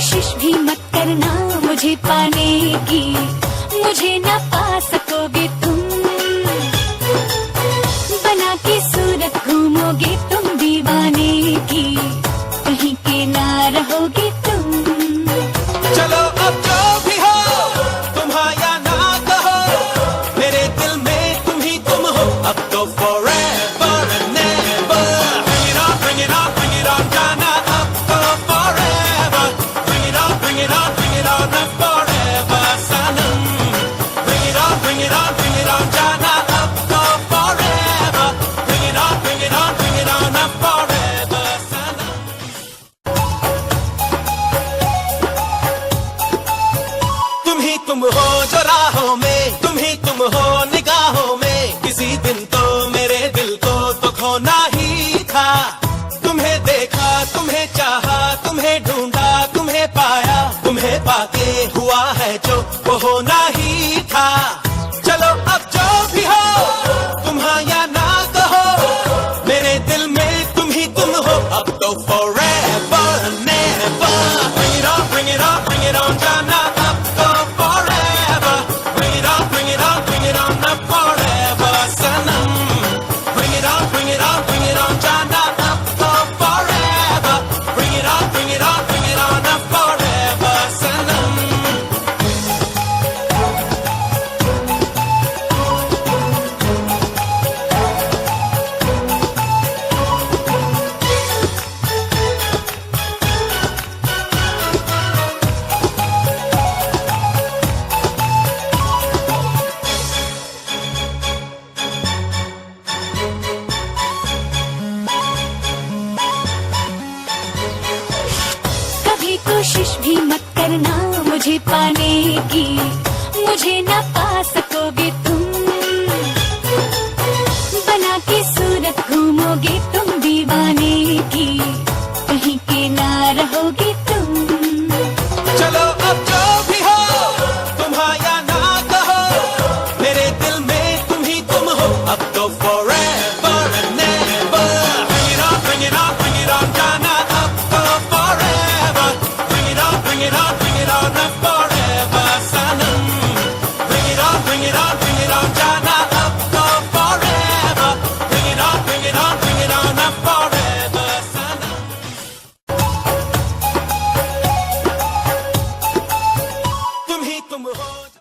कोशिश भी मत करना मुझे पाने की, मुझे ना पा सकोगे तुम। बना के सूरत घूमोगे तुम दीवाने की, कहीं के ना रहोगे तुम। चलो अब जो भी हो, तुम हाँ या ना कहो, मेरे दिल में तुम ही तुम हो। अब तो forever and never, bring it on, bring it on, bring it on, जाना अब तो forever, bring it on, bring it on, bring it on, अब forever Sanam, bring it on, bring it on, bring it on, जाना अब तो forever, bring it on, bring it on, bring it on, अब forever सनम। तुम ही तुम हो जो राहों में, तुम ही तुम हो निगाहों में, किसी दिन तो मेरे दिल को तो खोना ही था। तुम्हें देखा, तुम्हें चाहा, तुम्हें ढूंढा, तुम्हें पाया, तुम्हें पाके हुआ है जो वो होना ही था। चलो अब जो भी हो, तुम हाँ या ना कहो, मेरे दिल में तुम ही तुम हो। अब तो forever and never, bring it on, bring it on, bring it on, जाना अब तो forever, bring it on, bring it on, bring it on, अब forever Sanam, bring it on, bring it on, bring it on, जाना अब तो forever, bring it on, bring it on, bring it on, अब forever सनम। कभी कोशिश भी मत करना मुझे पाने की, मुझे ना पा सकोगे तुम। बना के सूरत घूमोगे तुम दीवाने की, कहीं के ना रहोगे तुम। चलो अब जो भी हो, तुम हाँ या ना कहो, मेरे दिल में तुम ही तुम हो। अब तो forever and never, bring it on, bring it on, bring it on, जाना अब तो forever, bring it on, bring it on, bring it on, अब forever Sanam, bring it on, bring it on, bring it on, जाना अब तो forever, bring it on, bring it on, bring it on, अब forever सनम। तुम ही तुम हो।